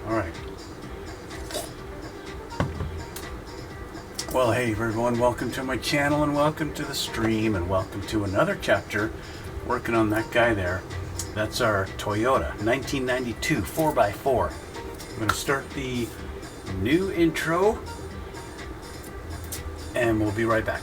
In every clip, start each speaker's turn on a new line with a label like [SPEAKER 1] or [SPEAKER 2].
[SPEAKER 1] All right. Well, hey everyone, welcome to my channel and welcome to the stream and welcome to another chapter working on that guy there. That's our Toyota 1992 4x4. I'm going to start the new intro and we'll be right back.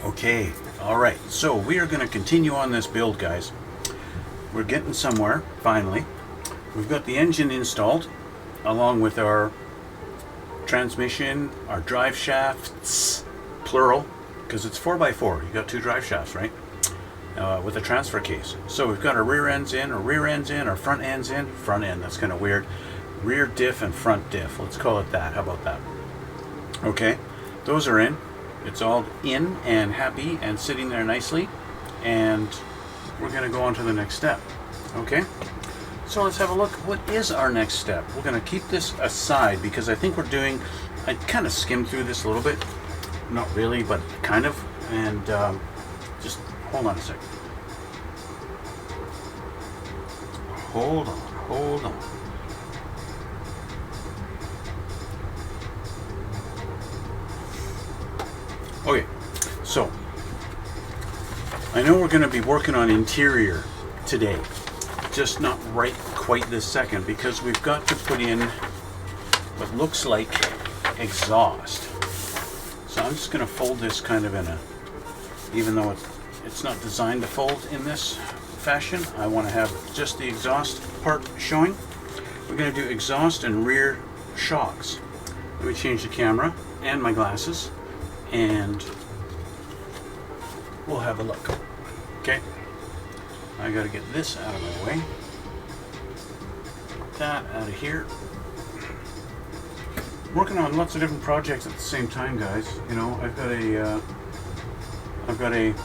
[SPEAKER 1] Okay, alright, so we are going to continue on this build, guys. We're getting somewhere, finally. We've got the engine installed, along with our transmission, our drive shafts, plural, because it's 4x4. You got two drive shafts, right? With a transfer case. So we've got our rear ends in, our front ends in. Front end, that's kind of weird. Rear diff and front diff. Let's call it that. How about that? Okay, those are in. It's all in and happy and sitting there nicely, and we're going to go on to the next step. Okay, so let's have a look. What is our next step? We're going to keep this aside because I think I kind of skimmed through this a little bit, not really, but kind of, and just hold on a second. Hold on. Okay, so I know we're going to be working on interior today, just not right quite this second, because we've got to put in what looks like exhaust. So I'm just going to fold this kind of in a, even though it's not designed to fold in this fashion, I want to have just the exhaust part showing. We're going to do exhaust and rear shocks. Let me change the camera and my glasses, and we'll have a look. Okay, I gotta get this out of my way, that out of here. I'm working on lots of different projects at the same time, guys. You know, I've got a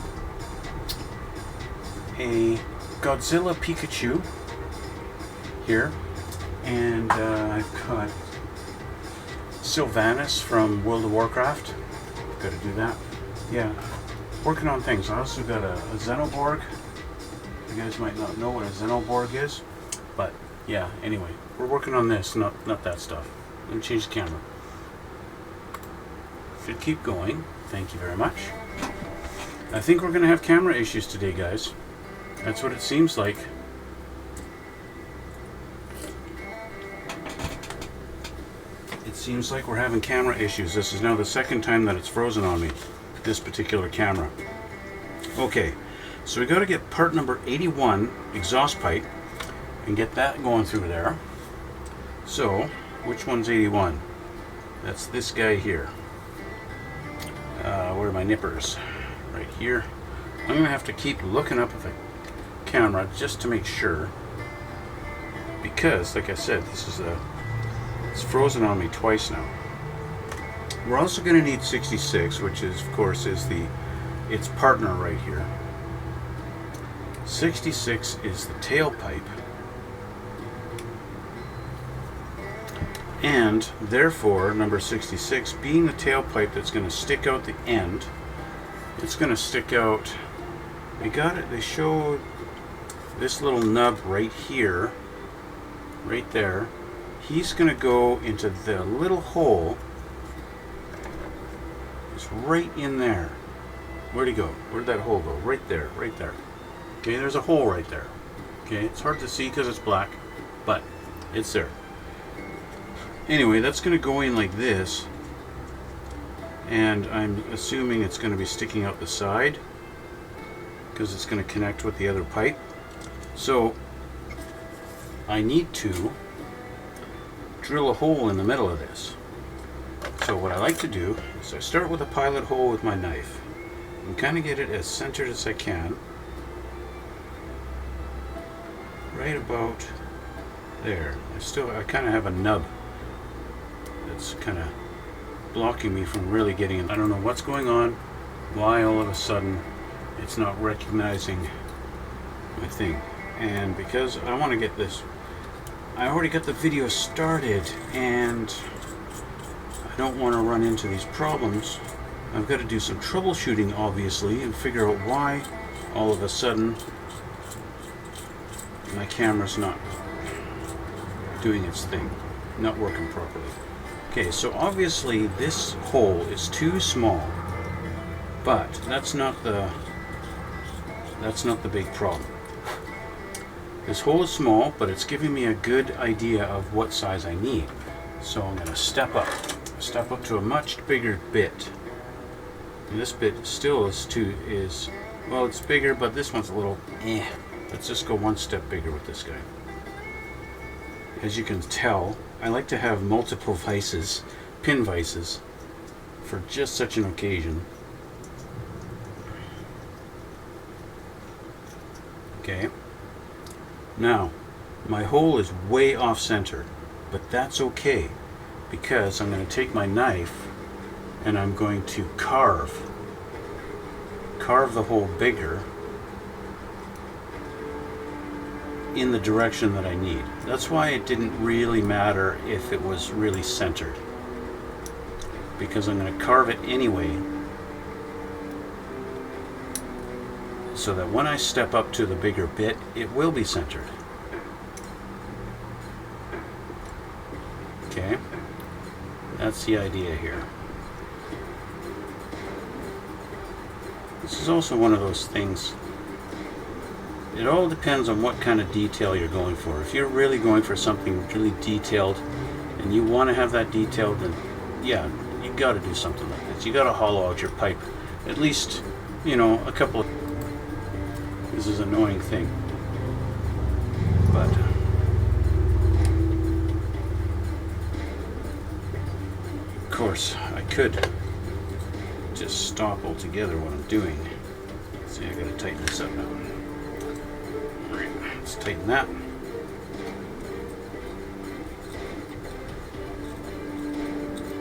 [SPEAKER 1] Godzilla Pikachu here, and I've got Sylvanas from World of Warcraft. Got to do that. Yeah, working on things. I also got a Xenoborg. You guys might not know what a Xenoborg is, but yeah, anyway, we're working on this, not that stuff. Let me change the camera. Should keep going. Thank you very much. I think we're going to have camera issues today, guys. That's what it seems like. Seems like we're having camera issues. This is now the second time that it's frozen on me, this particular camera. Okay, so we got to get part number 81 exhaust pipe and get that going through there. So which one's 81? That's this guy here. Where are my nippers? Right here. I'm gonna have to keep looking up at the camera just to make sure, because like I said, it's frozen on me twice now. We're also going to need 66, which is, of course, is its partner right here. 66 is the tailpipe, and therefore number 66 being the tailpipe that's going to stick out the end. It's going to stick out. They showed this little nub right here, right there. He's going to go into the little hole. It's right in there. Where'd he go? Where'd that hole go? Right there, right there. Okay, there's a hole right there. Okay, it's hard to see because it's black, but it's there. Anyway, that's going to go in like this, and I'm assuming it's going to be sticking out the side because it's going to connect with the other pipe. So I need to drill a hole in the middle of this. So what I like to do is I start with a pilot hole with my knife and kind of get it as centered as I can, right about there. I kind of have a nub that's kind of blocking me from really getting it. I don't know what's going on, why all of a sudden it's not recognizing my thing. And because I want to get this, I already got the video started and I don't want to run into these problems. I've got to do some troubleshooting, obviously, and figure out why all of a sudden my camera's not doing its thing, not working properly. Okay, so obviously this hole is too small, but that's not the big problem. This hole is small, but it's giving me a good idea of what size I need. So I'm going to step up to a much bigger bit. And this bit still is well, it's bigger, but this one's a little Let's just go one step bigger with this guy. As you can tell, I like to have multiple vices, pin vices, for just such an occasion. Okay. Now, my hole is way off center, but that's okay, because I'm going to take my knife and I'm going to carve the hole bigger in the direction that I need. That's why it didn't really matter if it was really centered, because I'm going to carve it anyway, so that when I step up to the bigger bit, it will be centered. Okay, that's the idea here. This is also one of those things, it all depends on what kind of detail you're going for. If you're really going for something really detailed and you want to have that detailed, then yeah, you got to do something like this. You got to hollow out your pipe at least, you know, a couple of... This is an annoying thing, but of course I could just stop altogether what I'm doing. See, I got to tighten this up now. Alright, let's tighten that.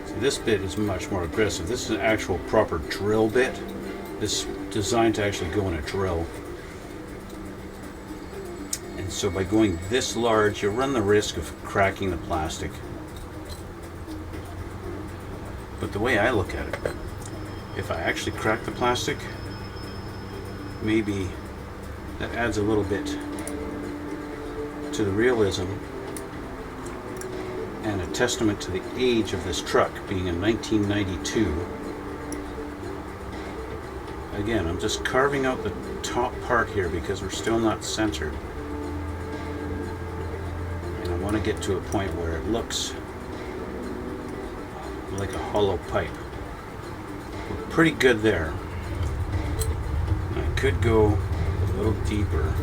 [SPEAKER 1] See, this bit is much more aggressive. This is an actual proper drill bit. This is designed to actually go in a drill. And so by going this large, you run the risk of cracking the plastic. But the way I look at it, if I actually crack the plastic, maybe that adds a little bit to the realism and a testament to the age of this truck being in 1992. Again, I'm just carving out the top part here because we're still not centered. And I want to get to a point where it looks like a hollow pipe. We're pretty good there. I could go a little deeper.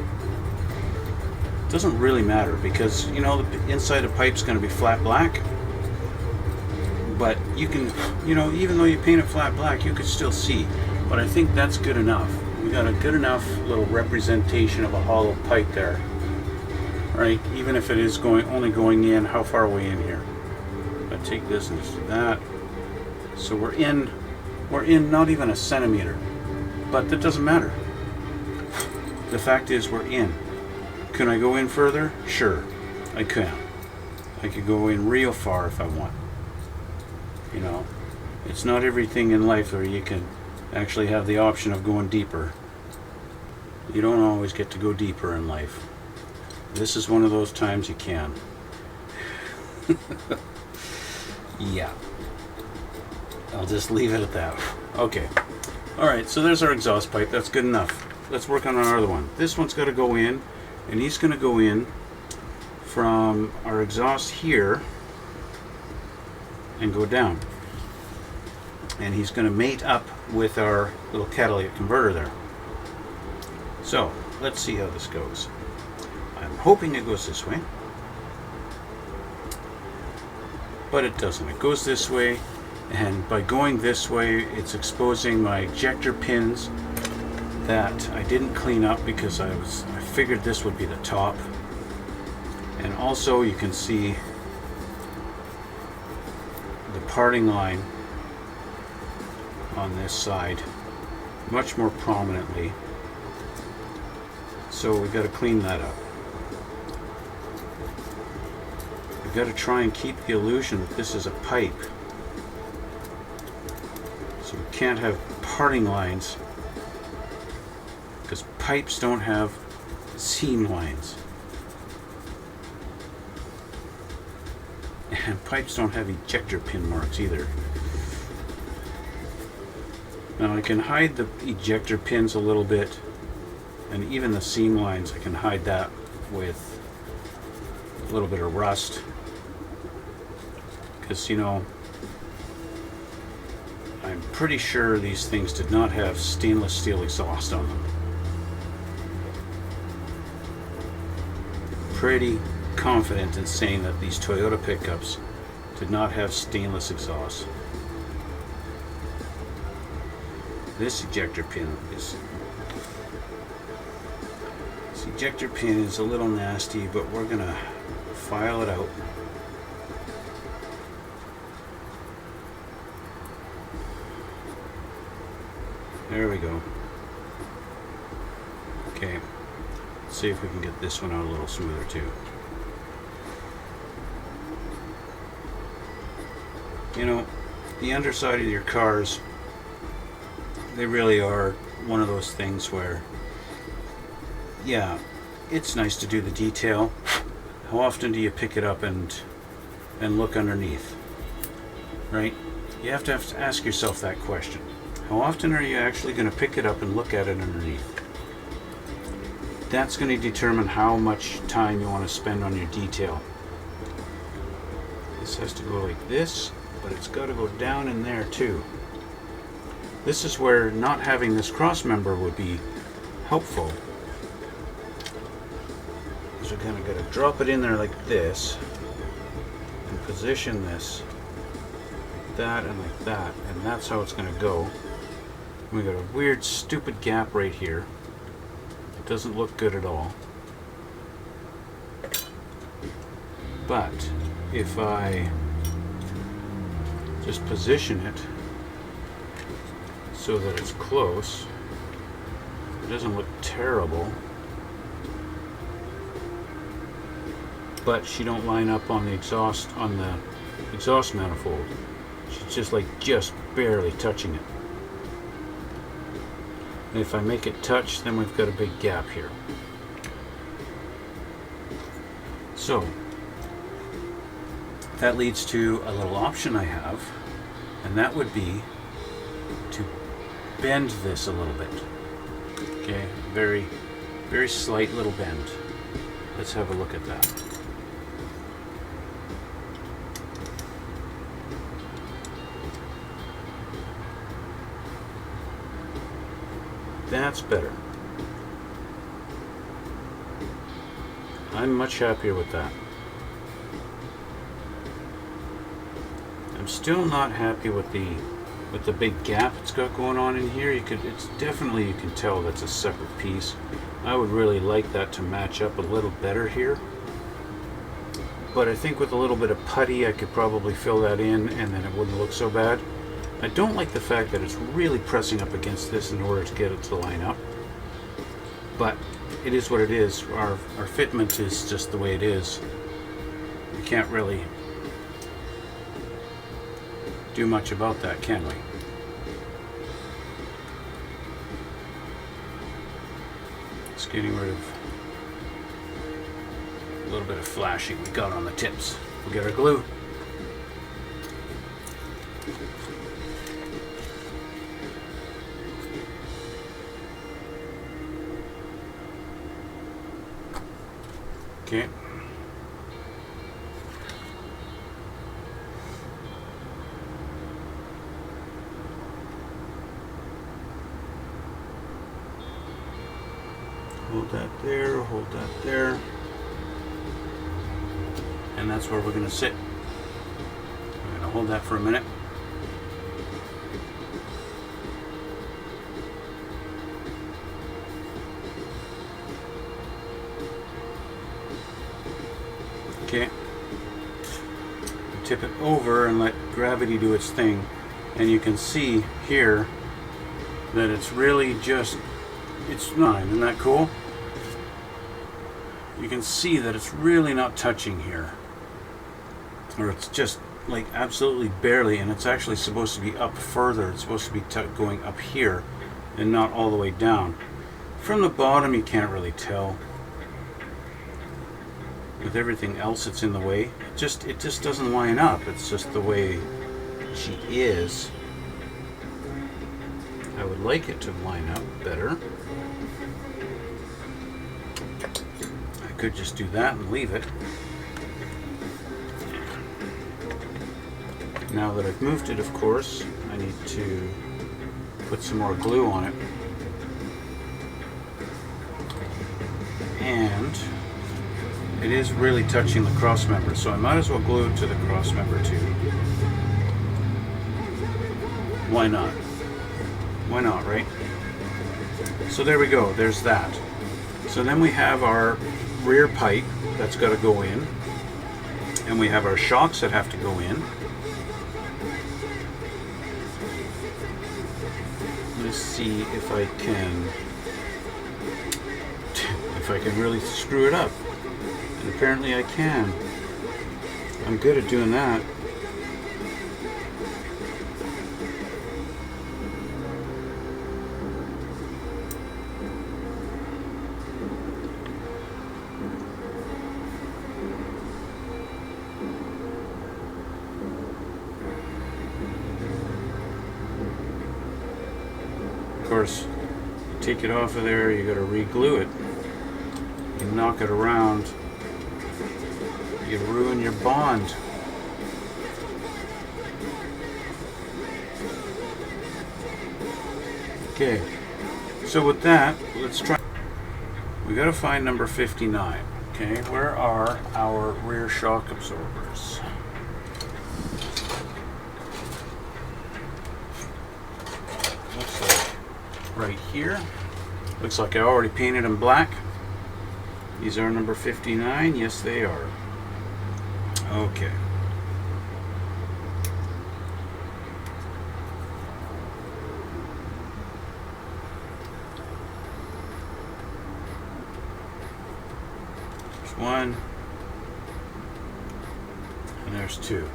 [SPEAKER 1] It doesn't really matter because, you know, the inside of the pipe's going to be flat black. But you can, you know, even though you paint it flat black, you could still see. But I think that's good enough. We got a good enough little representation of a hollow pipe there. Right? Even if it is only going in, how far are we in here? I take this and just do that. So we're in not even a centimeter. But that doesn't matter. The fact is we're in. Can I go in further? Sure, I can. I could go in real far if I want. You know, it's not everything in life where you can actually have the option of going deeper. You don't always get to go deeper in life. This is one of those times you can. Yeah. I'll just leave it at that. Okay. Alright, so there's our exhaust pipe. That's good enough. Let's work on our other one. This one's got to go in, and he's going to go in from our exhaust here and go down. And he's going to mate up with our little catalytic converter there. So, let's see how this goes. I'm hoping it goes this way. But it doesn't. It goes this way, and by going this way, it's exposing my ejector pins that I didn't clean up because I figured this would be the top. And also you can see the parting line on this side much more prominently. So we've got to clean that up. We've got to try and keep the illusion that this is a pipe So we can't have parting lines because pipes don't have seam lines. And pipes don't have ejector pin marks either. Now I can hide the ejector pins a little bit, and even the seam lines I can hide that with a little bit of rust, because you know, I'm pretty sure these things did not have stainless steel exhaust on them. Pretty confident in saying that these Toyota pickups did not have stainless exhaust. This ejector pin is a little nasty, but we're gonna file it out. There we go. Okay, let's see if we can get this one out a little smoother too. You know, the underside of your cars, they really are one of those things where, yeah, it's nice to do the detail. How often do you pick it up and look underneath? Right? You have to ask yourself that question. How often are you actually going to pick it up and look at it underneath? That's going to determine how much time you want to spend on your detail. This has to go like this, but it's got to go down in there too. This is where not having this cross member would be helpful. So we're kind of got to drop it in there like this and position this like that and like that, and that's how it's going to go. We got a weird stupid gap right here. It doesn't look good at all. But if I just position it so that it's close, it doesn't look terrible, but she don't line up on the exhaust manifold. She's just barely touching it. And if I make it touch, then we've got a big gap here. So that leads to a little option I have, and that would be to bend this a little bit. Okay, very, very slight little bend. Let's have a look at that. That's better. I'm much happier with that. I'm still not happy with the big gap it's got going on in here. It's definitely, you can tell that's a separate piece. I would really like that to match up a little better here. But I think with a little bit of putty I could probably fill that in and then it wouldn't look so bad. I don't like the fact that it's really pressing up against this in order to get it to line up. But it is what it is. Our fitment is just the way it is. We can't really do much about that, can we? Just getting rid of a little bit of flashing we got on the tips. We'll get our glue. Okay. Hold that there, hold that there. And that's where we're going to sit. We're going to hold that for a minute. Okay. Tip it over and let gravity do its thing. And you can see here that it's really just, it's not, isn't that cool? You can see that it's really not touching here. Or it's just like absolutely barely, and it's actually supposed to be up further. It's supposed to be going up here and not all the way down. From the bottom you can't really tell. With everything else that's in the way, it just doesn't line up. It's just the way she is. I would like it to line up better. I could just do that and leave it. Now that I've moved it, of course, I need to put some more glue on it. And it is really touching the cross member, so I might as well glue it to the cross member too. Why not? Why not, right? So there we go, there's that. So then we have our rear pipe that's got to go in, and we have our shocks that have to go in. Let's see if I can really screw it up. And apparently I can. I'm good at doing that. Of course, take it off of there, you got to re-glue it. You knock it around, you ruin your bond. Okay, so with that, let's try. We got to find number 59. Okay, where are our rear shock absorbers? Looks like right here. Looks like I already painted them black. These are number 59. Yes, they are. Okay. There's one. And there's two.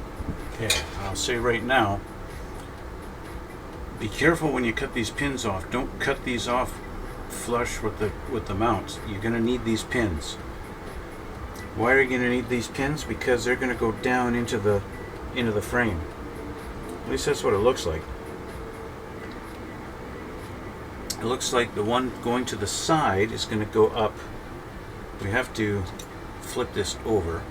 [SPEAKER 1] Okay, I'll say right now, be careful when you cut these pins off. Don't cut these off flush with the mount. You're going to need these pins. Why are you going to need these pins? Because they're going to go down into the frame. At least that's what it looks like. It looks like the one going to the side is going to go up. We have to flip this over.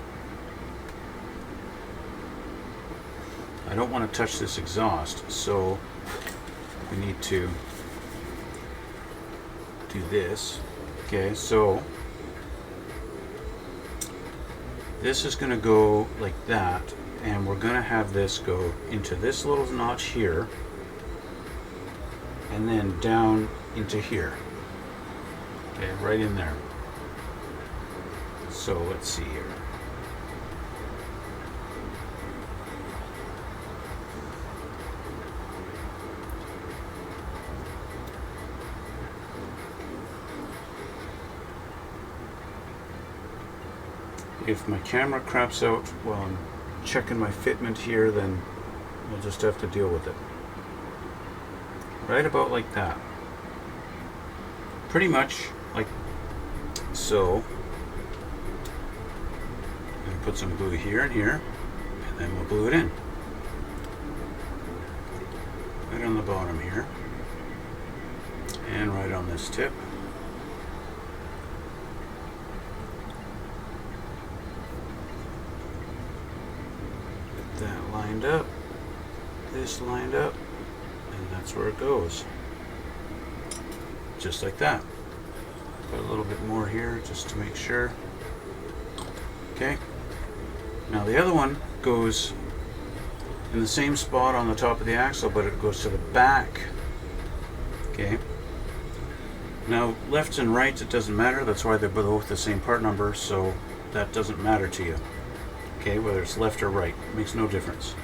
[SPEAKER 1] I don't want to touch this exhaust, so we need to do this. Okay, so this is going to go like that, and we're going to have this go into this little notch here and then down into here. Okay, right in there. So let's see here. If my camera craps out while I'm checking my fitment here, then we'll just have to deal with it. Right about like that. Pretty much like so. I'm going to put some glue here and here, and then we'll glue it in. Right on the bottom here. And right on this tip. That lined up, this lined up, and that's where it goes. Just like that. Put a little bit more here just to make sure. Okay. Now the other one goes in the same spot on the top of the axle, but it goes to the back. Okay. Now lefts and rights, it doesn't matter. That's why they're both the same part number, so that doesn't matter to you. Okay, whether it's left or right, makes no difference.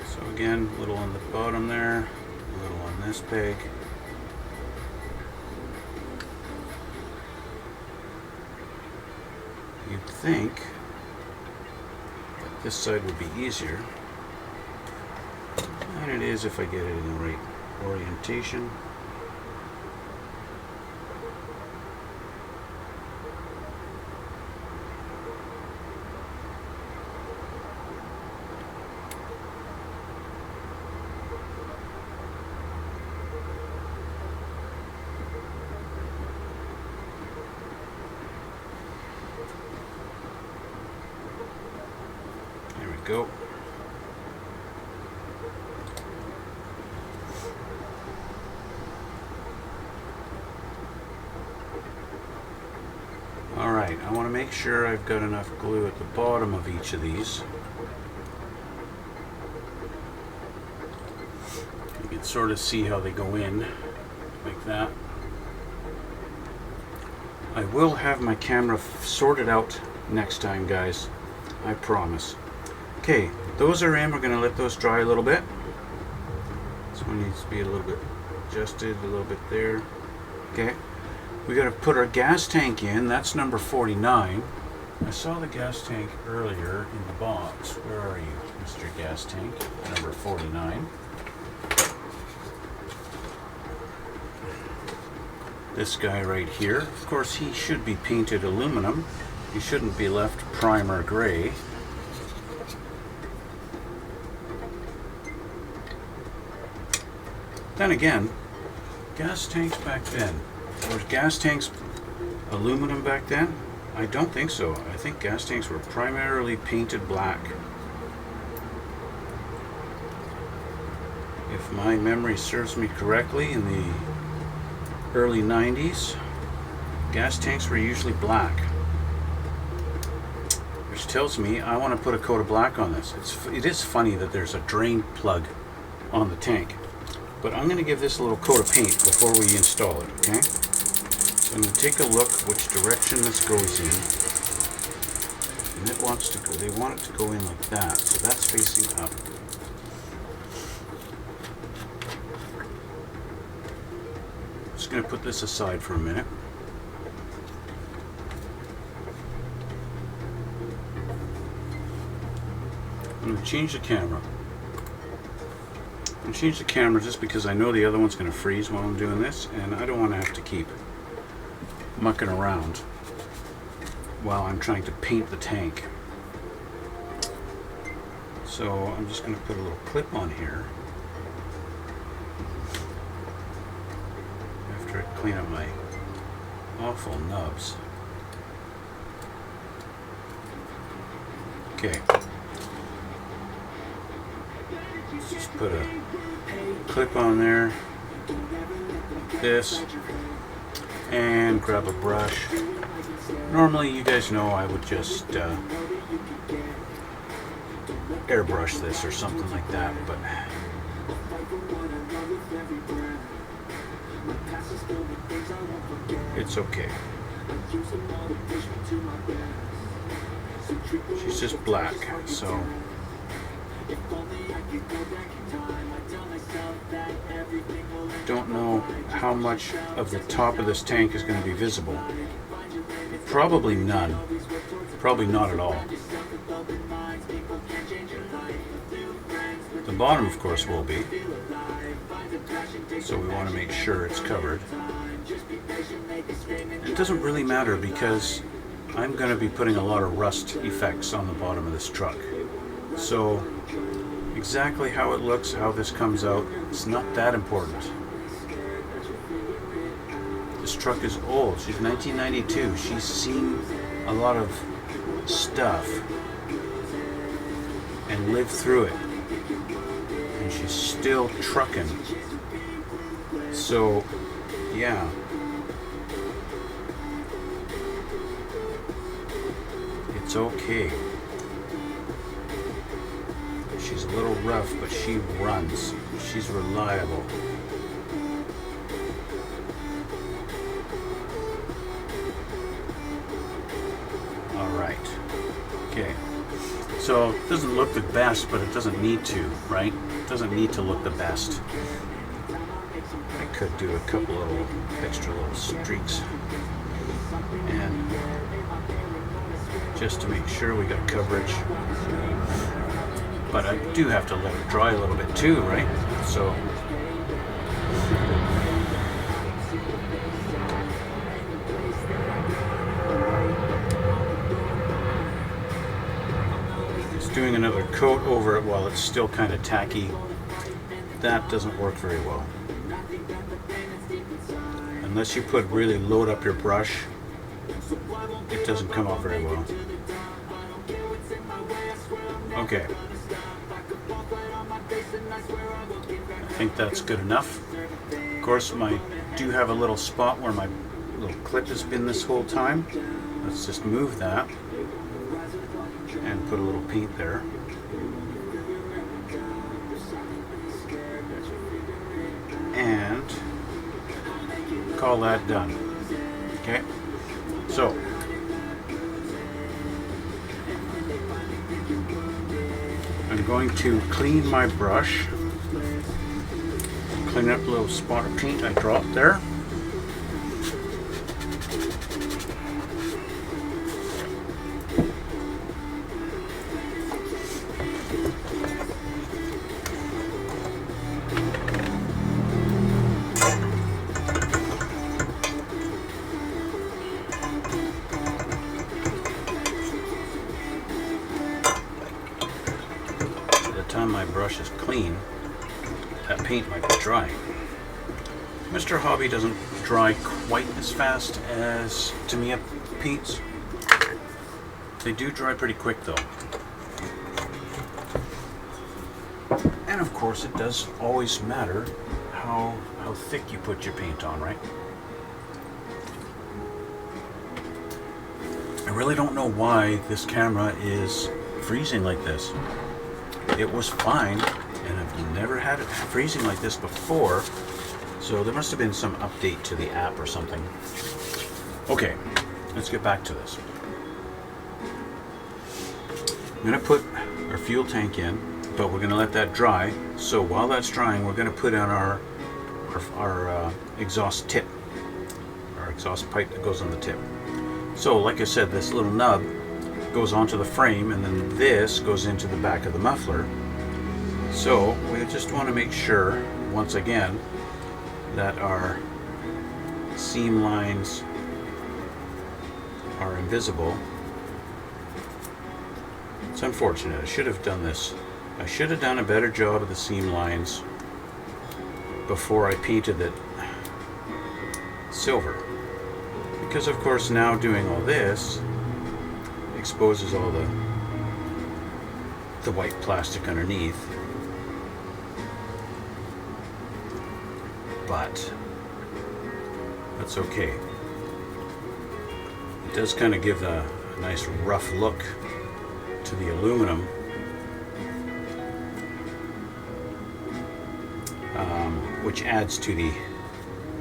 [SPEAKER 1] So again, a little on the bottom there, a little on this peg. You'd think that this side would be easier. And it is if I get it in the right orientation. There we go. Alright, I want to make sure I've got enough glue at the bottom of each of these. You can sort of see how they go in, like that. I will have my camera sorted out next time, guys. I promise. Okay, those are in. We're going to let those dry a little bit. This one needs to be a little bit adjusted, a little bit there. Okay. We got to put our gas tank in. That's number 49. I saw the gas tank earlier in the box. Where are you, Mr. Gas Tank? Number 49. This guy right here. Of course, he should be painted aluminum. He shouldn't be left primer gray. Then again, gas tanks back then. Were gas tanks aluminum back then? I don't think so. I think gas tanks were primarily painted black. If my memory serves me correctly, in the early 90s, gas tanks were usually black. Which tells me I want to put a coat of black on this. It is funny that there's a drain plug on the tank. But I'm going to give this a little coat of paint before we install it, okay? So I'm going to take a look which direction this goes in. And it wants to go, they want it to go in like that, so that's facing up. Just going to put this aside for a minute. I'm going to change the camera. I'm going to change the camera just because I know the other one's going to freeze while I'm doing this, and I don't want to have to keep mucking around while I'm trying to paint the tank. So I'm just going to put a little clip on here after I clean up my awful nubs. Okay. Just put a clip on there, this, and grab a brush. Normally, you guys know I would just airbrush this or something like that, but it's okay. She's just black, so don't know how much of the top of this tank is going to be visible. Probably none. Probably not at all. The bottom, of course, will be. So we want to make sure it's covered. It doesn't really matter because I'm going to be putting a lot of rust effects on the bottom of this truck. So exactly how it looks, how this comes out, it's not that important. This truck is old. She's 1992. She's seen a lot of stuff and lived through it. And she's still trucking. So, yeah. It's okay. She's a little rough, but she runs. She's reliable. Alright. Okay. So, it doesn't look the best, but it doesn't need to, right? It doesn't need to look the best. I could do a couple little extra little streaks. And just to make sure we got coverage. but I do have to let it dry a little bit too, right? So just doing another coat over it while it's still kind of tacky, that doesn't work very well. Unless you really load up your brush, it doesn't come out very well. Okay. I think that's good enough. Of course, I do have a little spot where my little clip has been this whole time. Let's just move that and put a little paint there. And call that done. Okay, so I'm going to clean my brush, clean up a little spot of paint I dropped there. My brush is clean, that paint might be dry. Mr. Hobby doesn't dry quite as fast as Tamiya paints. They do dry pretty quick though. And of course it does always matter how thick you put your paint on, right? I really don't know why this camera is freezing like this. It was fine, and I've never had it freezing like this before, so there must have been some update to the app or something. Okay, let's get back to this. I'm going to put our fuel tank in, but we're going to let that dry. So while that's drying, we're going to put on our exhaust tip, our exhaust pipe that goes on the tip. So like I said, this little nub goes onto the frame, and then this goes into the back of the muffler. So we just want to make sure, once again, that our seam lines are invisible. It's unfortunate. I should have done this. I should have done a better job of the seam lines before I painted it silver. Because of course now doing all this exposes all the white plastic underneath, but that's okay. It does kind of give a nice rough look to the aluminum, which adds to the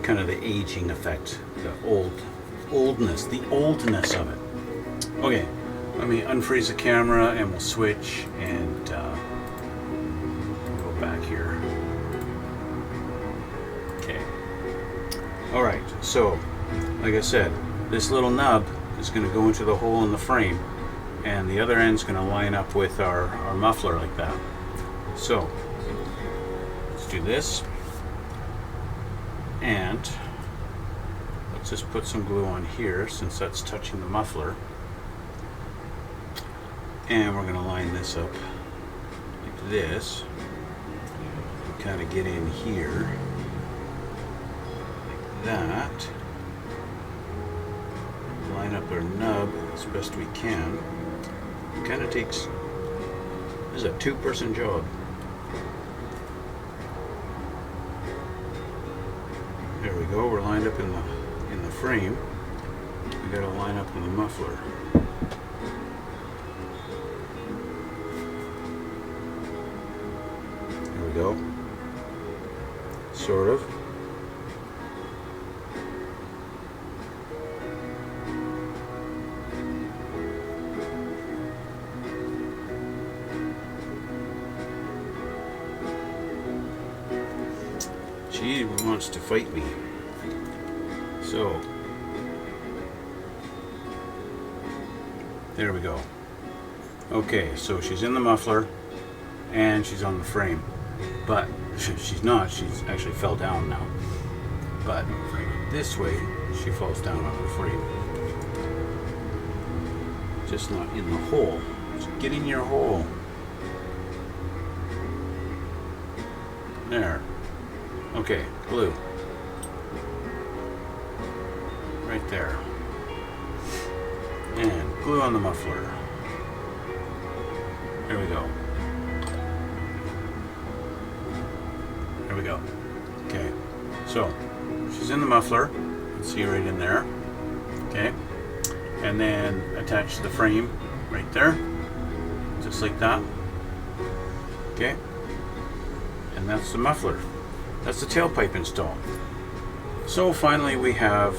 [SPEAKER 1] kind of the aging effect, the oldness of it. Okay. Let me unfreeze the camera and we'll switch and go back here. Okay. Alright, so like I said, this little nub is going to go into the hole in the frame, and the other end's going to line up with our muffler like that. So let's do this, and let's just put some glue on here since that's touching the muffler. And we're going to line this up like this, kind of get in here like that, line up our nub as best we can. It kind of takes, this is a two-person job. There we go, we're lined up in the frame. We got to line up in the muffler. Go, sort of. She wants to fight me. So there we go. Okay, so she's in the muffler, and she's on the frame. But she's not, she's actually fell down now. But if I go this way, she falls down on the frame. Just not in the hole. Just get in your hole. There. Okay, glue. Right there. And glue on the muffler. There we go. There we go. Okay. So, she's in the muffler. You can see right in there. Okay. And then attach the frame right there. Just like that. Okay. And that's the muffler. That's the tailpipe installed. So finally we have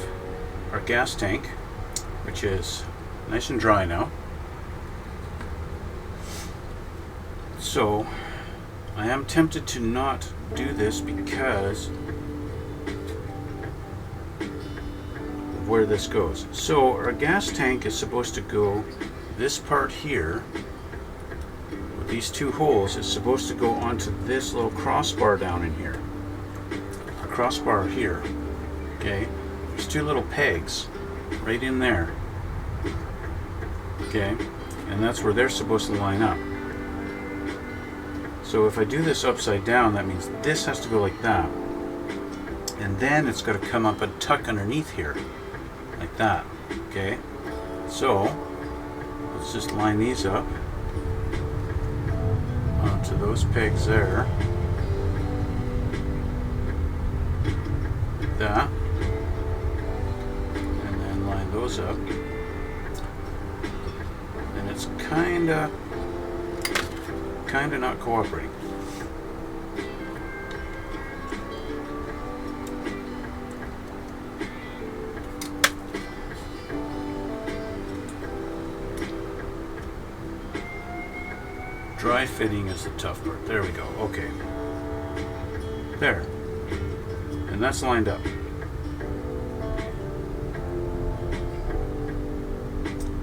[SPEAKER 1] our gas tank, which is nice and dry now. So I am tempted to not do this because of where this goes. So our gas tank is supposed to go, this part here with these two holes is supposed to go onto this little crossbar down in here. A crossbar here. Okay, there's two little pegs right in there. Okay, and that's where they're supposed to line up. So if I do this upside down, that means this has to go like that. And then it's got to come up and tuck underneath here. Like that. Okay, so let's just line these up onto those pegs there. Like that. And then line those up. And it's kinda not cooperating. Dry fitting is the tough part. There we go. Okay. There. And that's lined up.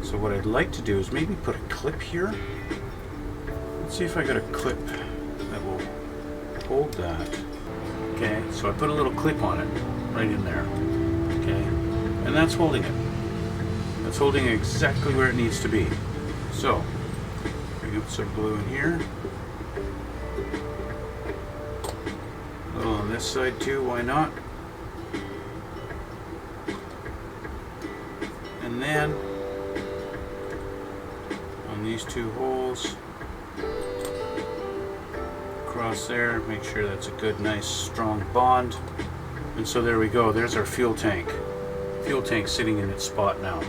[SPEAKER 1] So what I'd like to do is maybe put a clip here. Let's see if I got a clip that will hold that. Okay, so I put a little clip on it right in there. Okay, and that's holding it. That's holding it exactly where it needs to be. So we can put some glue in here. A little on this side too, why not? And then on these two holes, across there, make sure that's a good, nice, strong bond. And so there we go. There's our fuel tank. Fuel tank sitting in its spot now.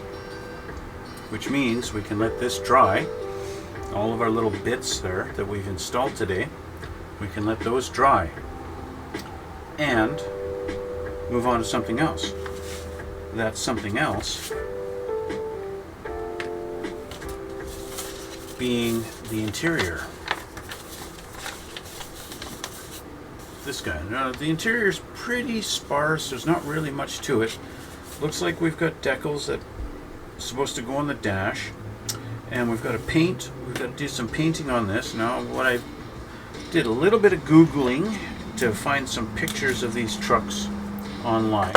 [SPEAKER 1] Which means we can let this dry. All of our little bits there that we've installed today, we can let those dry and move on to something else. That something else being the interior. This guy. Now, the interior is pretty sparse. There's not really much to it. Looks like we've got decals that are supposed to go on the dash, and we've got to paint. We've got to do some painting on this. Now, what I did a little bit of Googling to find some pictures of these trucks online,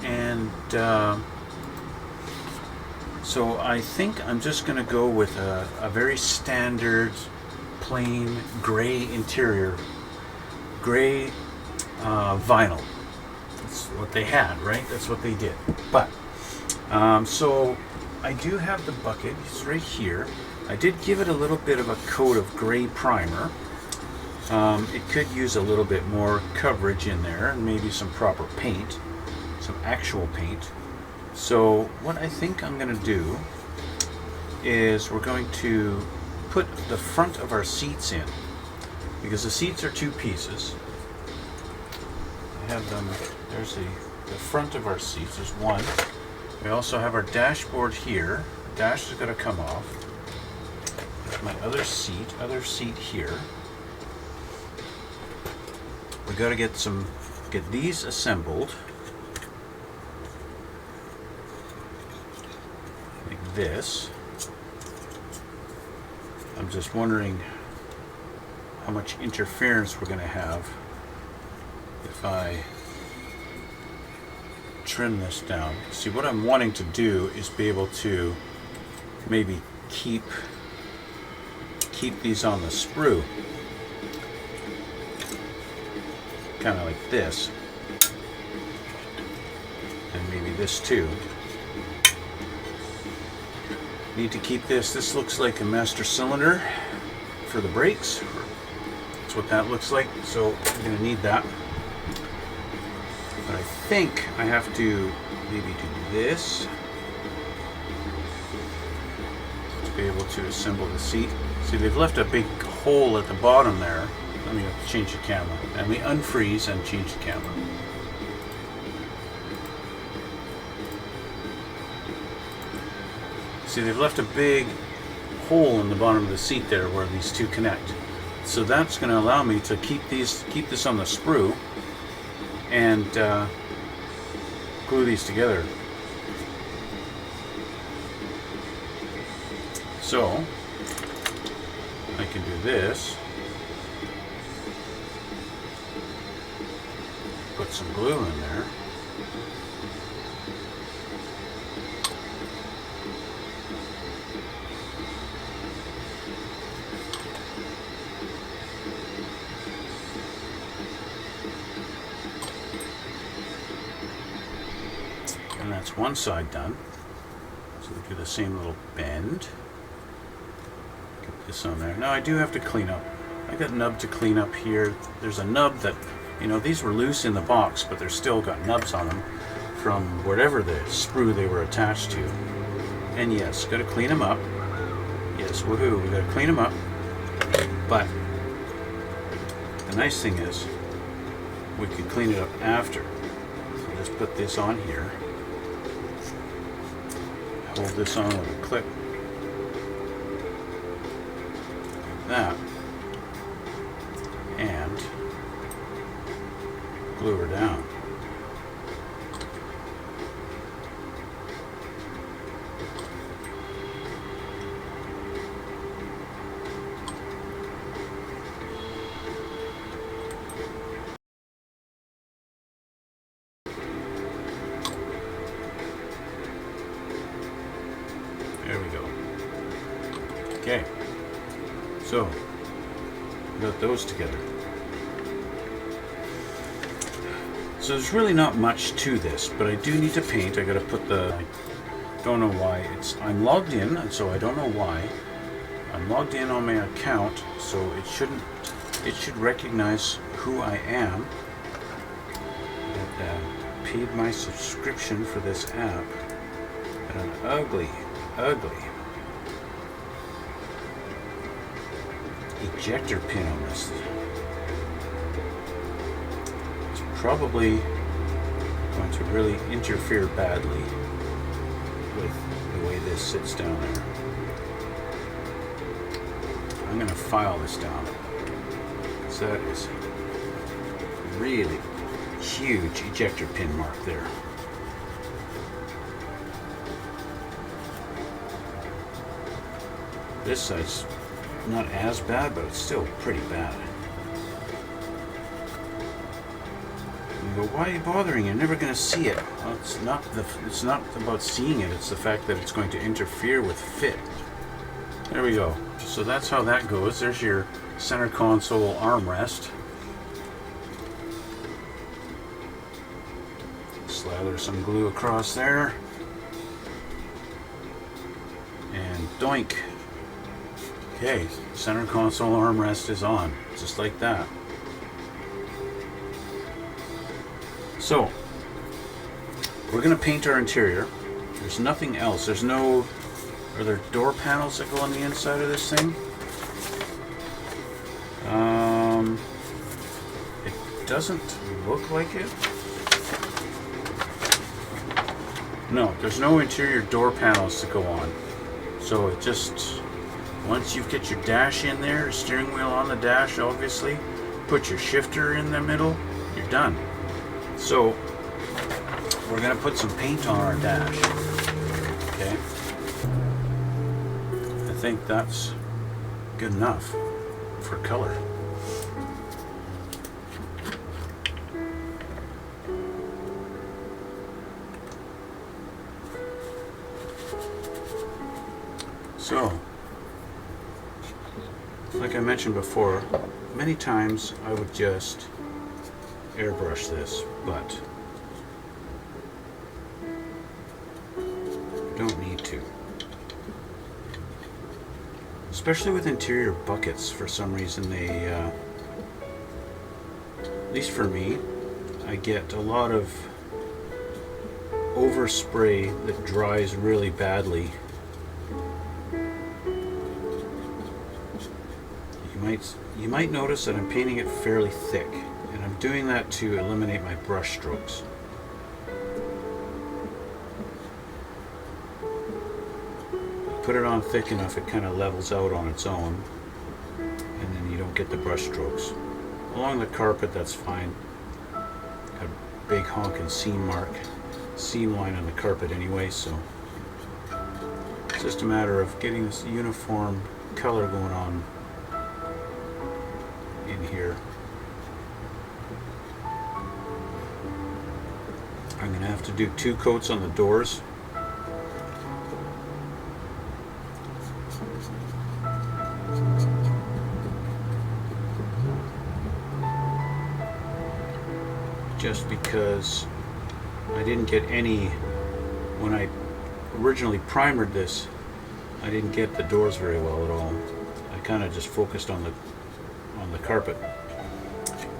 [SPEAKER 1] and so I think I'm just going to go with a very standard, plain gray interior. Gray vinyl. That's what they had, right? That's what they did. But so I do have the bucket. It's right here. I did give it a little bit of a coat of gray primer. It could use a little bit more coverage in there, and maybe some proper paint, some actual paint. So what I think I'm going to do is we're going to put the front of our seats in. Because the seats are two pieces. I have them, there's the front of our seats, there's one. We also have our dashboard here. The dash is going to come off. There's my other seat here. We got to get these assembled. Like this. I'm just wondering how much interference we're going to have if I trim this down. See, what I'm wanting to do is be able to maybe keep these on the sprue, kind of like this, and maybe this too. Need to keep this. This looks like a master cylinder for the brakes. That's what that looks like. So I'm going to need that. But I think I have to maybe do this to be able to assemble the seat. See, they've left a big hole at the bottom there. Let me change the camera. Let me unfreeze and change the camera. See, they've left a big hole in the bottom of the seat there where these two connect. So that's going to allow me to keep this on the sprue and glue these together. So I can do this, put some glue in there. And that's one side done. So we do the same little bend. Get this on there. Now I do have to clean up. I got nub to clean up here. There's a nub that, you know, these were loose in the box, but they're still got nubs on them from whatever the sprue they were attached to. And yes, got to clean them up. Yes, woohoo, we got to clean them up. But the nice thing is, we can clean it up after. So just put this on here. Hold this on with a clip. Like that. And glue her down. There we go. Okay, so we got those together. So there's really not much to this, but I do need to paint. I gotta put the, I don't know why, I'm logged in, and so I don't know why. I'm logged in on my account, so it should recognize who I am. I paid my subscription for this app at an ugly ejector pin on this. It's probably going to really interfere badly with the way this sits down there. I'm going to file this down. So that is a really huge ejector pin mark there. This side's not as bad, but it's still pretty bad. You go, why are you bothering? You're never going to see it. Well, it's not about seeing it. It's the fact that it's going to interfere with fit. There we go. So that's how that goes. There's your center console armrest. Slather some glue across there. And doink. Okay, center console armrest is on, just like that. So, we're going to paint our interior. There's nothing else. There's no... Are there door panels that go on the inside of this thing? It doesn't look like it. No, there's no interior door panels to go on. So it just... Once you get your dash in there, steering wheel on the dash, obviously, put your shifter in the middle, you're done. So, we're going to put some paint on our dash. Okay? I think that's good enough for color. So, like I mentioned before, many times I would just airbrush this, but I don't need to. Especially with interior buckets, for some reason they, at least for me, I get a lot of overspray that dries really badly. You might notice that I'm painting it fairly thick, and I'm doing that to eliminate my brush strokes. Put it on thick enough, it kind of levels out on its own, and then you don't get the brush strokes. Along the carpet, that's fine. Got a big honking seam line on the carpet anyway, so it's just a matter of getting this uniform color going on in here. I'm going to have to do 2 coats on the doors. Just because I didn't get any, when I originally primered this, I didn't get the doors very well at all. I kind of just focused on the carpet.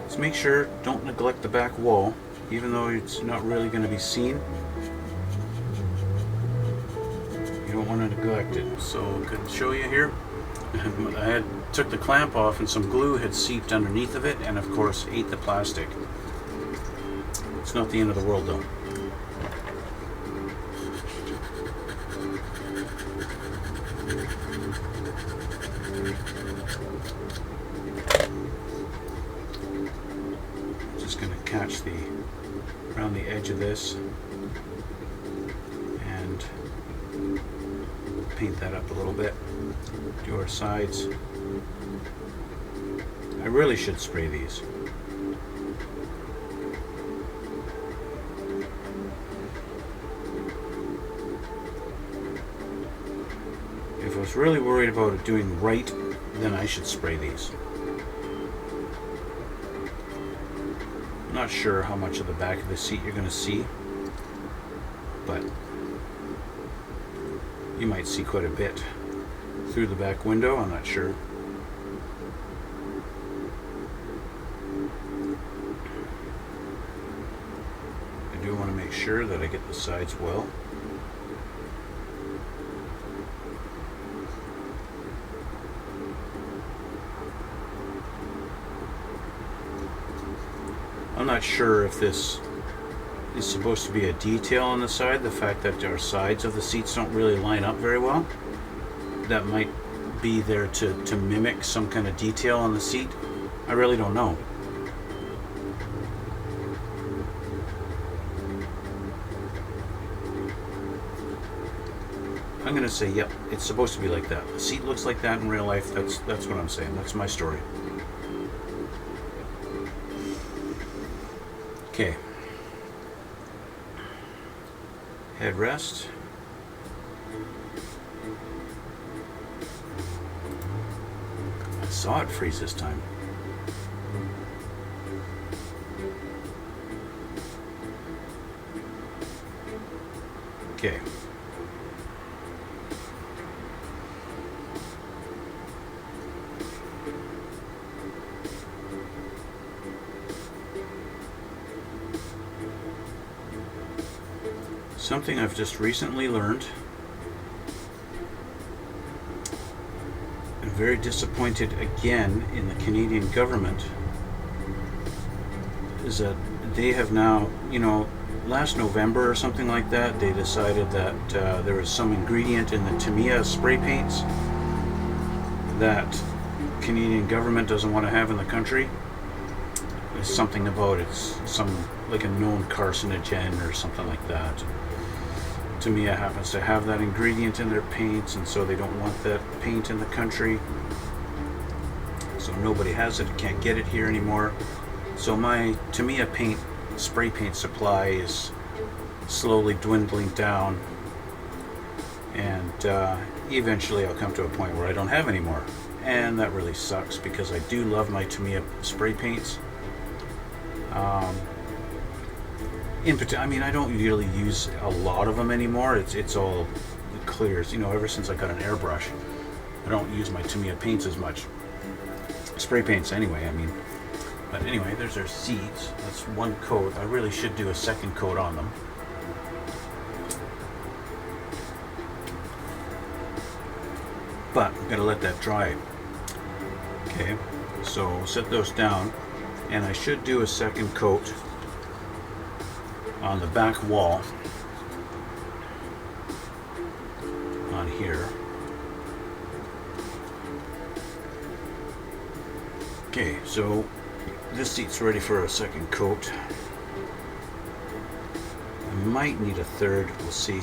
[SPEAKER 1] Let's make sure, don't neglect the back wall, even though it's not really going to be seen. You don't want to neglect it. So I can show you here. I took the clamp off and some glue had seeped underneath of it, and of course ate the plastic. It's not the end of the world though. Just going to catch around the edge of this and paint that up a little bit. Do our sides. I really should spray these. If I was really worried about it doing right, then I should spray these. I'm not sure how much of the back of the seat you're going to see, but you might see quite a bit through the back window. I'm not sure. I do want to make sure that I get the sides well. I'm not sure if this is supposed to be a detail on the side, the fact that our sides of the seats don't really line up very well. That might be there to mimic some kind of detail on the seat. I really don't know. I'm going to say, yep, it's supposed to be like that. The seat looks like that in real life. That's what I'm saying. That's my story. Okay. Headrest. I saw it freeze this time. Okay. Something I've just recently learned. I'm very disappointed again in the Canadian government is that they have now, last November or something like that, they decided that there was some ingredient in the Tamiya spray paints that Canadian government doesn't want to have in the country. There's something about it's like a known carcinogen or something like that. Tamiya happens to have that ingredient in their paints, and so they don't want that paint in the country. So nobody has it, can't get it here anymore. So my Tamiya spray paint supply is slowly dwindling down. and eventually I'll come to a point where I don't have any more, and that really sucks because I do love my Tamiya spray paints. I mean, I don't really use a lot of them anymore. It's all clears. You know, ever since I got an airbrush, I don't use my Tamiya paints as much. Spray paints anyway, I mean. But anyway, there's their seats. That's one coat. I really should do a second coat on them. But I'm going to let that dry. Okay, so set those down, and I should do a second coat on the back wall on here. Okay, so this seat's ready for a second coat. I might need a third, we'll see.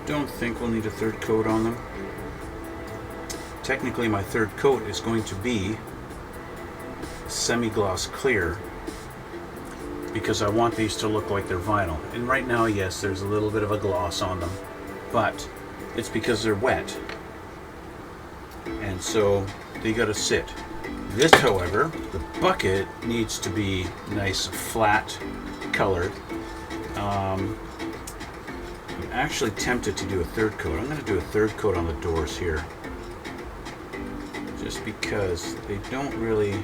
[SPEAKER 1] Don't think we'll need a third coat on them. Technically my third coat is going to be semi-gloss clear because I want these to look like they're vinyl. And right now, yes, there's a little bit of a gloss on them, but it's because they're wet, and so they gotta sit. This, however, the bucket needs to be nice flat colored. I'm actually tempted to do a third coat. I'm going to do a third coat on the doors here, just because they don't really,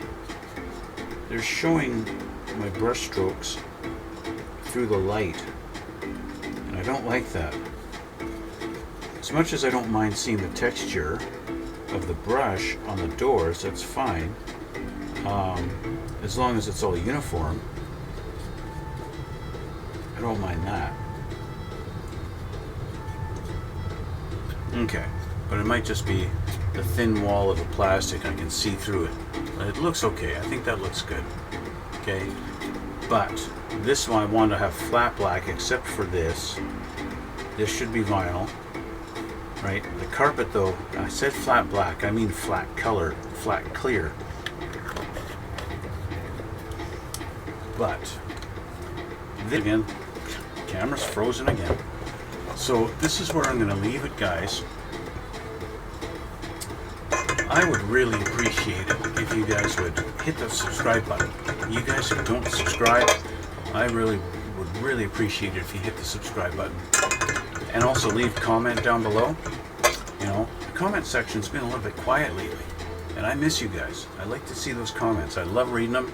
[SPEAKER 1] they're showing my brush strokes through the light, and I don't like that. As much as I don't mind seeing the texture of the brush on the doors, that's fine, as long as it's all uniform. I don't mind that. Okay, but it might just be the thin wall of the plastic. I can see through it. But it looks okay. I think that looks good. Okay, but this one I want to have flat black except for this. This should be vinyl, right? The carpet, though, I said flat black. I mean flat color, flat clear. But then again, camera's frozen again. So this is where I'm going to leave it, guys. I would really appreciate it if you guys would hit the subscribe button. You guys who don't subscribe, I really would really appreciate it if you hit the subscribe button. And also leave a comment down below. You know, the comment section's been a little bit quiet lately, and I miss you guys. I like to see those comments. I love reading them.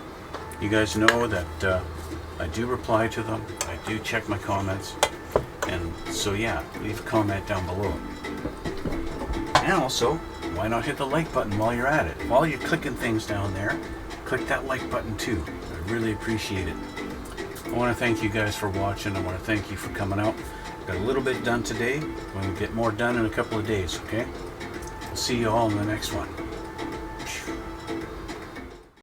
[SPEAKER 1] You guys know that I do reply to them. I do check my comments. And so yeah, leave a comment down below. And also, why not hit the like button while you're at it? While you're clicking things down there, click that like button too. I really appreciate it. I want to thank you guys for watching. I want to thank you for coming out. Got a little bit done today. We'll get more done in a couple of days, okay? We'll see you all in the next one.